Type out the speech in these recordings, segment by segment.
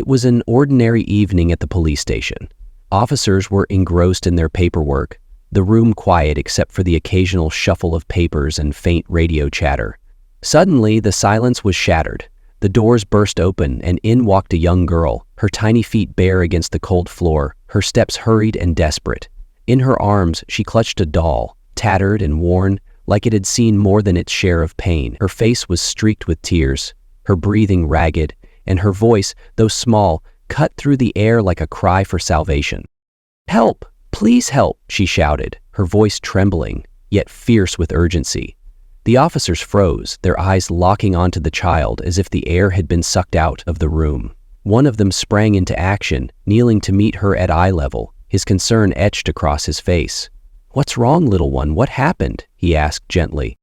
It was an ordinary evening at the police station. Officers were engrossed in their paperwork, the room quiet except for the occasional shuffle of papers and faint radio chatter. Suddenly, the silence was shattered. The doors burst open, and in walked a young girl, her tiny feet bare against the cold floor, her steps hurried and desperate. In her arms, she clutched a doll, tattered and worn, like it had seen more than its share of pain. Her face was streaked with tears, her breathing ragged, and her voice, though small, cut through the air like a cry for salvation. "Help! Please help!" she shouted, her voice trembling, yet fierce with urgency. The officers froze, their eyes locking onto the child as if the air had been sucked out of the room. One of them sprang into action, kneeling to meet her at eye level, his concern etched across his face. "What's wrong, little one? What happened?" he asked gently.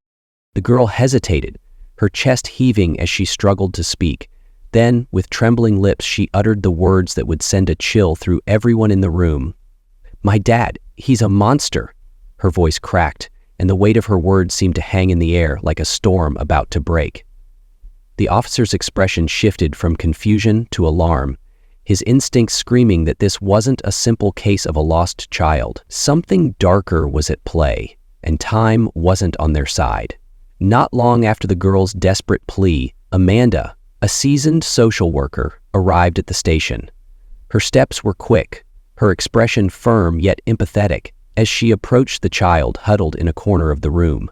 The girl hesitated, her chest heaving as she struggled to speak. Then, with trembling lips, she uttered the words that would send a chill through everyone in the room. "My dad, he's a monster." Her voice cracked, and the weight of her words seemed to hang in the air like a storm about to break. The officer's expression shifted from confusion to alarm, his instincts screaming that this wasn't a simple case of a lost child. Something darker was at play, and time wasn't on their side. Not long after the girl's desperate plea, Amanda, a seasoned social worker, arrived at the station. Her steps were quick, her expression firm yet empathetic, as she approached the child huddled in a corner of the room.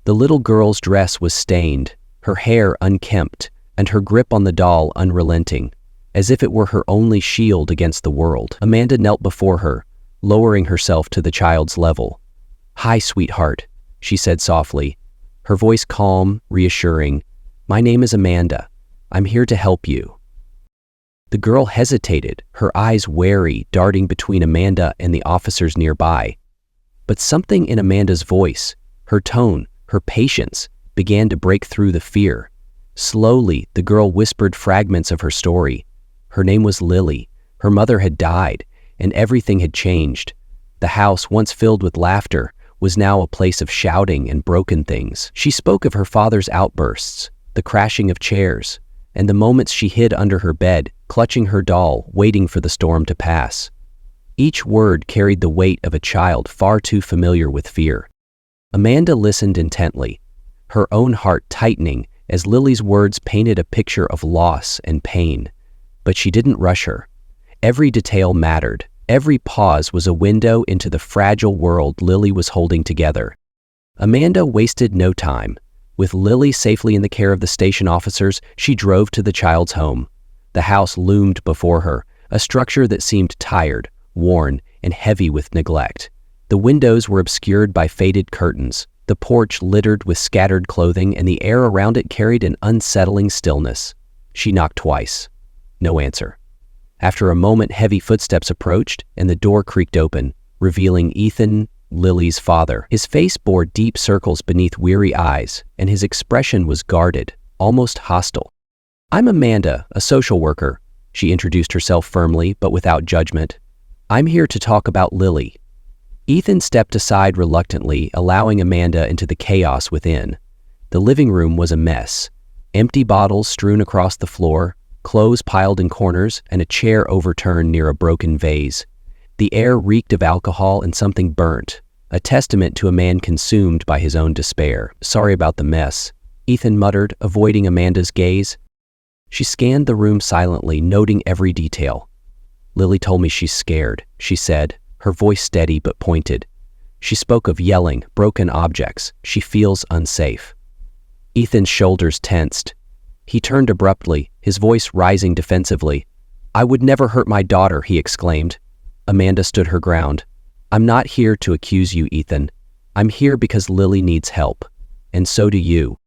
The little girl's dress was stained, her hair unkempt, and her grip on the doll unrelenting, as if it were her only shield against the world. Amanda knelt before her, lowering herself to the child's level. "Hi, sweetheart," she said softly, her voice calm, reassuring. "My name is Amanda. I'm here to help you." The girl hesitated, her eyes wary, darting between Amanda and the officers nearby. But something in Amanda's voice, her tone, her patience, began to break through the fear. Slowly, the girl whispered fragments of her story. Her name was Lily, her mother had died, and everything had changed. The house, once filled with laughter, was now a place of shouting and broken things. She spoke of her father's outbursts, the crashing of chairs, and the moments she hid under her bed, clutching her doll, waiting for the storm to pass. Each word carried the weight of a child far too familiar with fear. Amanda listened intently, her own heart tightening as Lily's words painted a picture of loss and pain. But she didn't rush her. Every detail mattered. Every pause was a window into the fragile world Lily was holding together. Amanda wasted no time. With Lily safely in the care of the station officers, she drove to the child's home. The house loomed before her, a structure that seemed tired, worn, and heavy with neglect. The windows were obscured by faded curtains, the porch littered with scattered clothing, and the air around it carried an unsettling stillness. She knocked twice. No answer. After a moment, heavy footsteps approached, and the door creaked open, revealing Ethan, Lily's father. His face bore deep circles beneath weary eyes, and his expression was guarded, almost hostile. "I'm Amanda, a social worker," she introduced herself firmly but without judgment. "I'm here to talk about Lily." Ethan stepped aside reluctantly, allowing Amanda into the chaos within. The living room was a mess. Empty bottles strewn across the floor, clothes piled in corners, and a chair overturned near a broken vase. The air reeked of alcohol and something burnt, a testament to a man consumed by his own despair. "Sorry about the mess," Ethan muttered, avoiding Amanda's gaze. She scanned the room silently, noting every detail. "Lily told me she's scared," she said, her voice steady but pointed. She spoke of yelling, broken objects. "She feels unsafe." Ethan's shoulders tensed. He turned abruptly, his voice rising defensively. "I would never hurt my daughter," he exclaimed. Amanda stood her ground. "I'm not here to accuse you, Ethan. I'm here because Lily needs help. And so do you."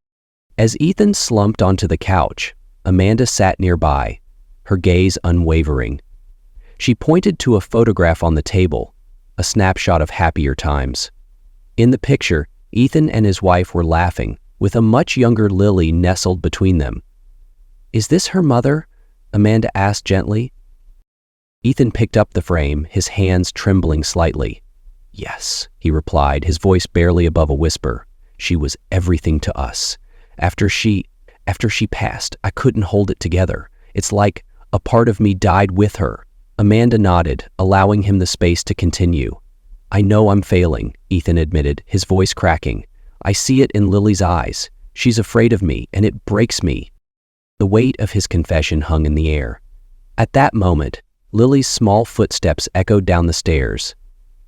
As Ethan slumped onto the couch, Amanda sat nearby, her gaze unwavering. She pointed to a photograph on the table, a snapshot of happier times. In the picture, Ethan and his wife were laughing, with a much younger Lily nestled between them. "Is this her mother?" Amanda asked gently. Ethan picked up the frame, his hands trembling slightly. "Yes," he replied, his voice barely above a whisper. "She was everything to us. After she passed, I couldn't hold it together. It's like A part of me died with her. Amanda nodded, allowing him the space to continue. I know I'm failing, Ethan admitted, his voice cracking. I see it in Lily's eyes. She's afraid of me, and it breaks me. The weight of his confession hung in the air. At that moment, Lily's small footsteps echoed down the stairs.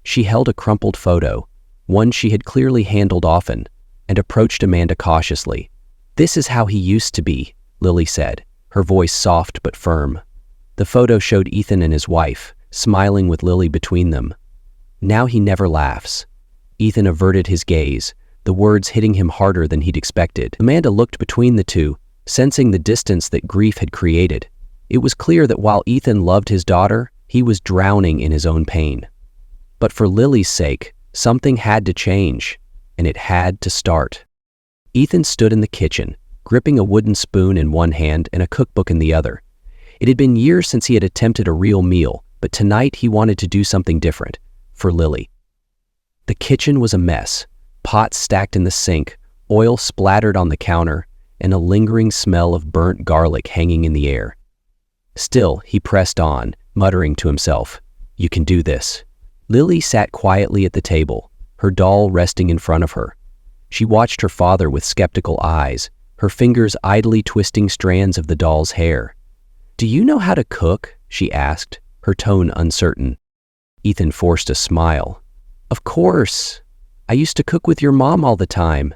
She held a crumpled photo, one she had clearly handled often, and approached Amanda cautiously. This is how he used to be, Lily said, her voice soft but firm. The photo showed Ethan and his wife, smiling with Lily between them. Now he never laughs. Ethan averted his gaze, the words hitting him harder than he'd expected. Amanda looked between the two, sensing the distance that grief had created. It was clear that while Ethan loved his daughter, he was drowning in his own pain. But for Lily's sake, something had to change, and it had to start. Ethan stood in the kitchen, gripping a wooden spoon in one hand and a cookbook in the other. It had been years since he had attempted a real meal, but tonight he wanted to do something different, for Lily. The kitchen was a mess, pots stacked in the sink, oil splattered on the counter, and a lingering smell of burnt garlic hanging in the air. Still, he pressed on, muttering to himself, "You can do this." Lily sat quietly at the table, her doll resting in front of her. She watched her father with skeptical eyes, her fingers idly twisting strands of the doll's hair. "Do you know how to cook?" she asked, her tone uncertain. Ethan forced a smile. "Of course. I used to cook with your mom all the time."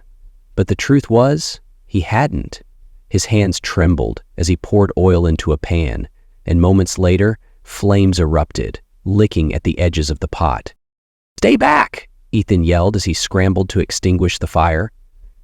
But the truth was, he hadn't. His hands trembled as he poured oil into a pan, and moments later, flames erupted, licking at the edges of the pot. "Stay back!" Ethan yelled as he scrambled to extinguish the fire.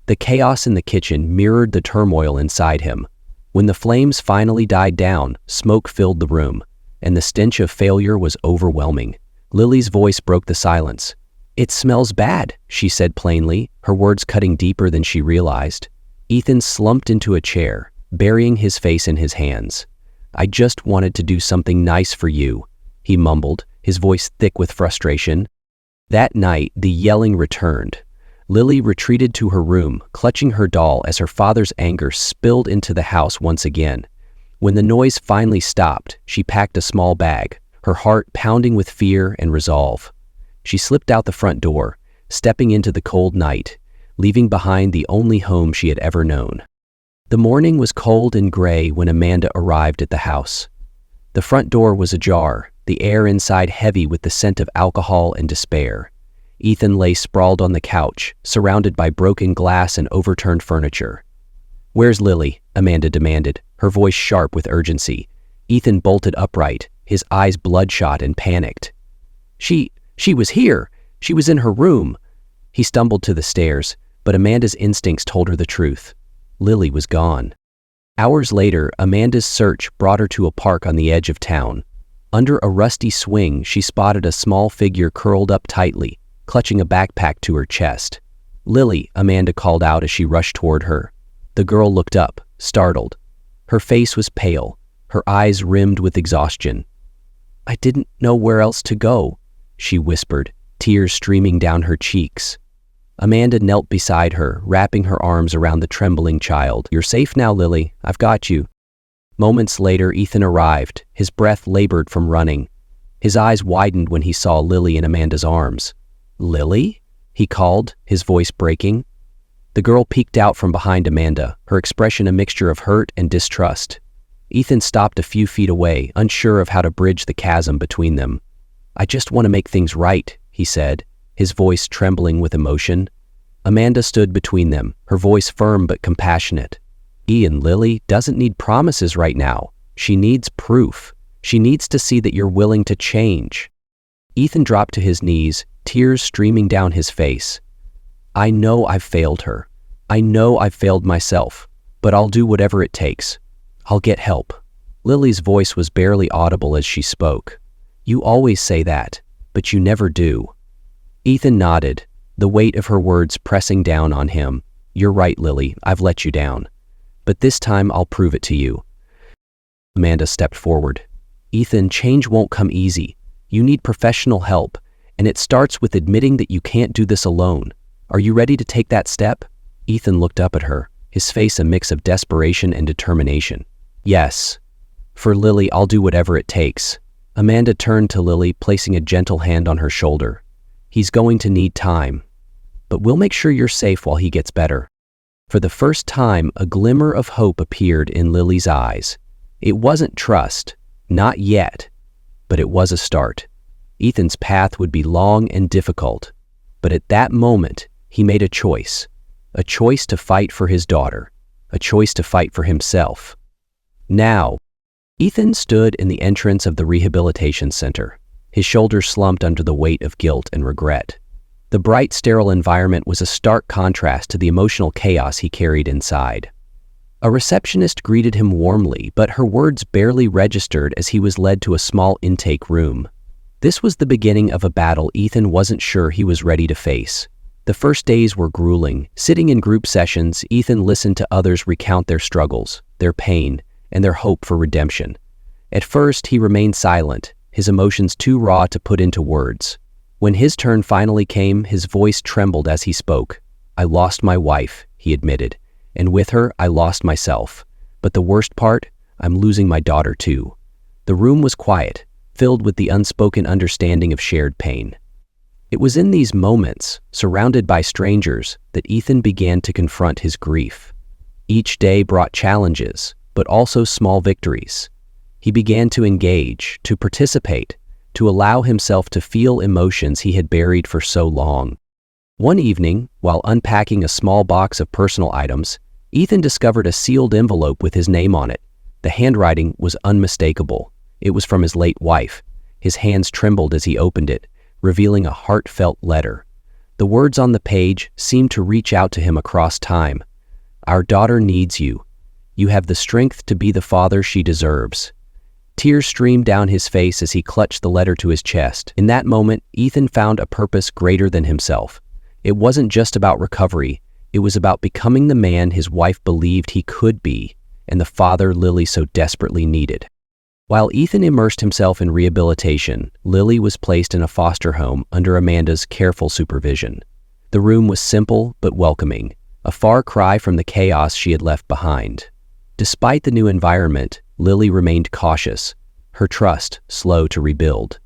The chaos in the kitchen mirrored the turmoil inside him. When the flames finally died down, smoke filled the room, and the stench of failure was overwhelming. Lily's voice broke the silence. "It smells bad," she said plainly, her words cutting deeper than she realized. Ethan slumped into a chair, burying his face in his hands. "I just wanted to do something nice for you," he mumbled, his voice thick with frustration. That night, the yelling returned. Lily retreated to her room, clutching her doll as her father's anger spilled into the house once again. When the noise finally stopped, she packed a small bag, her heart pounding with fear and resolve. She slipped out the front door, stepping into the cold night, leaving behind the only home she had ever known. The morning was cold and gray when Amanda arrived at the house. The front door was ajar, the air inside heavy with the scent of alcohol and despair. Ethan lay sprawled on the couch, surrounded by broken glass and overturned furniture. "Where's Lily?" Amanda demanded, her voice sharp with urgency. Ethan bolted upright, his eyes bloodshot and panicked. She was here. She was in her room." He stumbled to the stairs, but Amanda's instincts told her the truth. Lily was gone. Hours later, Amanda's search brought her to a park on the edge of town. Under a rusty swing, she spotted a small figure curled up tightly, clutching a backpack to her chest. "Lily," Amanda called out as she rushed toward her. The girl looked up, startled. Her face was pale, her eyes rimmed with exhaustion. "I didn't know where else to go," she whispered, tears streaming down her cheeks. Amanda knelt beside her, wrapping her arms around the trembling child. "You're safe now, Lily. I've got you." Moments later, Ethan arrived, his breath labored from running. His eyes widened when he saw Lily in Amanda's arms. "Lily?" he called, his voice breaking. The girl peeked out from behind Amanda, her expression a mixture of hurt and distrust. Ethan stopped a few feet away, unsure of how to bridge the chasm between them. "I just want to make things right," he said, his voice trembling with emotion. Amanda stood between them, her voice firm but compassionate. "Lily doesn't need promises right now. She needs proof. She needs to see that you're willing to change." Ethan dropped to his knees, tears streaming down his face. "I know I've failed her. I know I've failed myself, but I'll do whatever it takes. I'll get help." Lily's voice was barely audible as she spoke. "You always say that, but you never do." Ethan nodded, the weight of her words pressing down on him. "You're right, Lily, I've let you down. But this time I'll prove it to you." Amanda stepped forward. "Ethan, change won't come easy. You need professional help, and it starts with admitting that you can't do this alone. Are you ready to take that step?" Ethan looked up at her, his face a mix of desperation and determination. "Yes." For Lily, I'll do whatever it takes. Amanda turned to Lily, placing a gentle hand on her shoulder. He's going to need time, but we'll make sure you're safe while he gets better. For the first time, a glimmer of hope appeared in Lily's eyes. It wasn't trust, not yet, but it was a start. Ethan's path would be long and difficult, but at that moment, he made a choice to fight for his daughter, a choice to fight for himself. Now, Ethan stood in the entrance of the rehabilitation center, his shoulders slumped under the weight of guilt and regret. The bright, sterile environment was a stark contrast to the emotional chaos he carried inside. A receptionist greeted him warmly, but her words barely registered as he was led to a small intake room. This was the beginning of a battle Ethan wasn't sure he was ready to face. The first days were grueling. Sitting in group sessions, Ethan listened to others recount their struggles, their pain, and their hope for redemption. At first, he remained silent, his emotions too raw to put into words. When his turn finally came, his voice trembled as he spoke. "I lost my wife," he admitted, "and with her, I lost myself. But the worst part, I'm losing my daughter too." The room was quiet, filled with the unspoken understanding of shared pain. It was in these moments, surrounded by strangers, that Ethan began to confront his grief. Each day brought challenges, but also small victories. He began to engage, to participate, to allow himself to feel emotions he had buried for so long. One evening, while unpacking a small box of personal items, Ethan discovered a sealed envelope with his name on it. The handwriting was unmistakable. It was from his late wife. His hands trembled as he opened it, revealing a heartfelt letter. The words on the page seemed to reach out to him across time. "Our daughter needs you. You have the strength to be the father she deserves." Tears streamed down his face as he clutched the letter to his chest. In that moment, Ethan found a purpose greater than himself. It wasn't just about recovery. It was about becoming the man his wife believed he could be, and the father Lily so desperately needed. While Ethan immersed himself in rehabilitation, Lily was placed in a foster home under Amanda's careful supervision. The room was simple but welcoming, a far cry from the chaos she had left behind. Despite the new environment, Lily remained cautious, her trust slow to rebuild.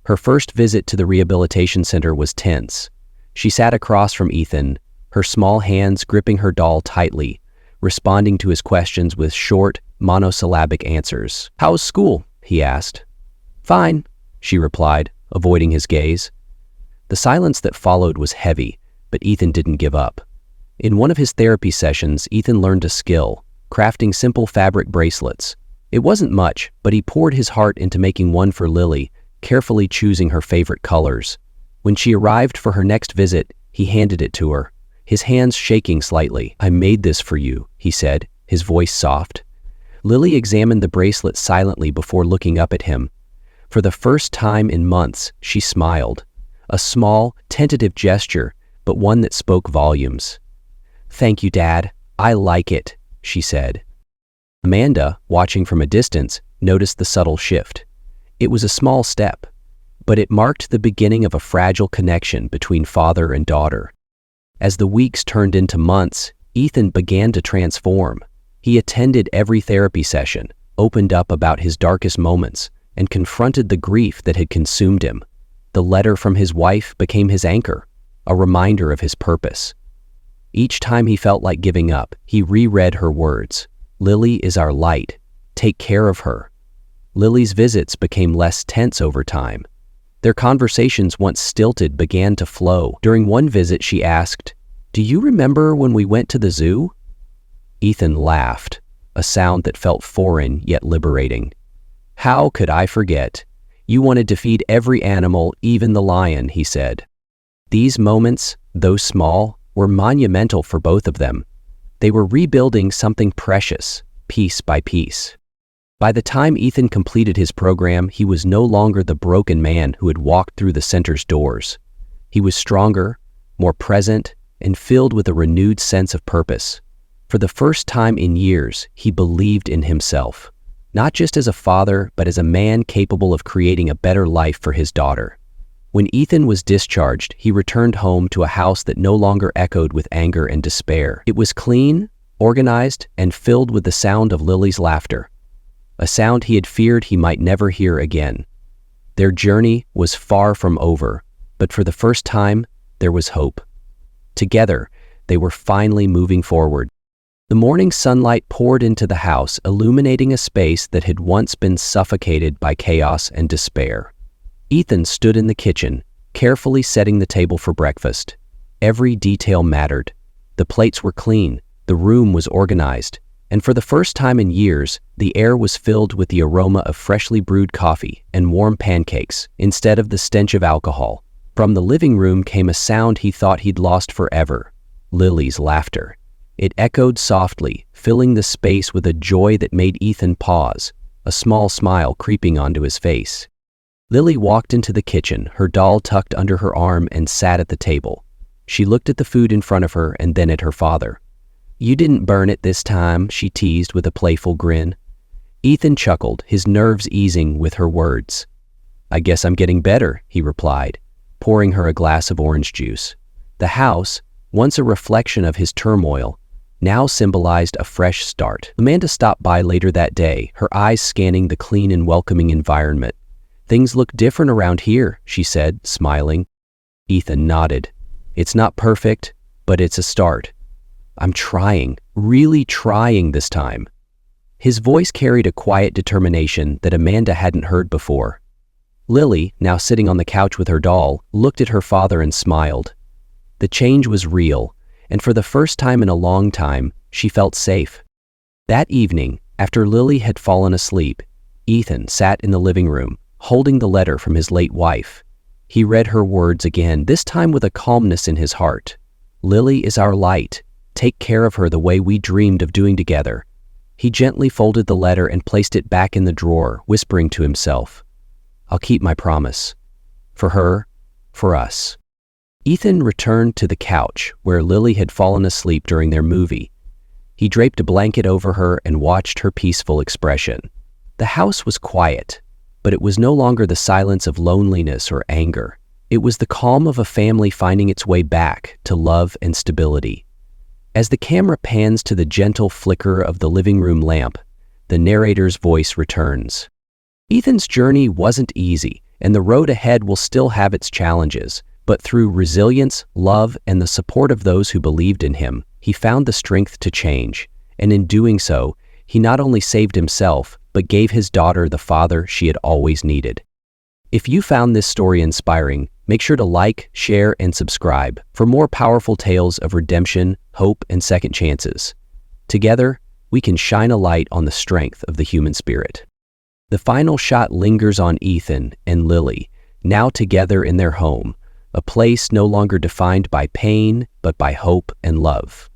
Her first visit to the rehabilitation center was tense. She sat across from Ethan, her small hands gripping her doll tightly, responding to his questions with short, monosyllabic answers. "How's school?" he asked. "Fine," she replied, avoiding his gaze. The silence that followed was heavy, but Ethan didn't give up. In one of his therapy sessions, Ethan learned a skill, crafting simple fabric bracelets. It wasn't much, but he poured his heart into making one for Lily, carefully choosing her favorite colors. When she arrived for her next visit, he handed it to her, his hands shaking slightly. "I made this for you," he said, his voice soft. Lily examined the bracelet silently before looking up at him. For the first time in months, she smiled. A small, tentative gesture, but one that spoke volumes. "Thank you, Dad. I like it," she said. Amanda, watching from a distance, noticed the subtle shift. It was a small step, but it marked the beginning of a fragile connection between father and daughter. As the weeks turned into months, Ethan began to transform. He attended every therapy session, opened up about his darkest moments, and confronted the grief that had consumed him. The letter from his wife became his anchor, a reminder of his purpose. Each time he felt like giving up, he reread her words. "Lily is our light. Take care of her." Lily's visits became less tense over time. Their conversations, once stilted, began to flow. During one visit, she asked, "Do you remember when we went to the zoo?" Ethan laughed, a sound that felt foreign yet liberating. "How could I forget? You wanted to feed every animal, even the lion," he said. These moments, though small, were monumental for both of them. They were rebuilding something precious, piece by piece. By the time Ethan completed his program, he was no longer the broken man who had walked through the center's doors. He was stronger, more present, and filled with a renewed sense of purpose. For the first time in years, he believed in himself, not just as a father, but as a man capable of creating a better life for his daughter. When Ethan was discharged, he returned home to a house that no longer echoed with anger and despair. It was clean, organized, and filled with the sound of Lily's laughter. a sound he had feared he might never hear again. Their journey was far from over, but for the first time, there was hope. Together, they were finally moving forward. The morning sunlight poured into the house, illuminating a space that had once been suffocated by chaos and despair. Ethan stood in the kitchen, carefully setting the table for breakfast. Every detail mattered. The plates were clean, the room was organized, and for the first time in years, the air was filled with the aroma of freshly brewed coffee and warm pancakes instead of the stench of alcohol. From the living room came a sound he thought he'd lost forever: Lily's laughter. It echoed softly, filling the space with a joy that made Ethan pause, a small smile creeping onto his face. Lily walked into the kitchen, her doll tucked under her arm, and sat at the table. She looked at the food in front of her and then at her father. "You didn't burn it this time," she teased with a playful grin. Ethan chuckled, his nerves easing with her words. "I guess I'm getting better," he replied, pouring her a glass of orange juice. The house, once a reflection of his turmoil, now symbolized a fresh start. Amanda stopped by later that day, her eyes scanning the clean and welcoming environment. "Things look different around here," she said, smiling. Ethan nodded. "It's not perfect, but it's a start. I'm trying, really trying this time." His voice carried a quiet determination that Amanda hadn't heard before. Lily, now sitting on the couch with her doll, looked at her father and smiled. The change was real, and for the first time in a long time, she felt safe. That evening, after Lily had fallen asleep, Ethan sat in the living room, holding the letter from his late wife. He read her words again, this time with a calmness in his heart. "Lily is our light. Take care of her the way we dreamed of doing together." He gently folded the letter and placed it back in the drawer, whispering to himself, "I'll keep my promise. For her, for us." Ethan returned to the couch where Lily had fallen asleep during their movie. He draped a blanket over her and watched her peaceful expression. The house was quiet, but it was no longer the silence of loneliness or anger. It was the calm of a family finding its way back to love and stability. As the camera pans to the gentle flicker of the living room lamp, the narrator's voice returns. Ethan's journey wasn't easy, and the road ahead will still have its challenges, but through resilience, love, and the support of those who believed in him, he found the strength to change, and in doing so, he not only saved himself, but gave his daughter the father she had always needed. If you found this story inspiring, make sure to like, share, and subscribe for more powerful tales of redemption, hope, and second chances. Together, we can shine a light on the strength of the human spirit. The final shot lingers on Ethan and Lily, now together in their home, a place no longer defined by pain, but by hope and love.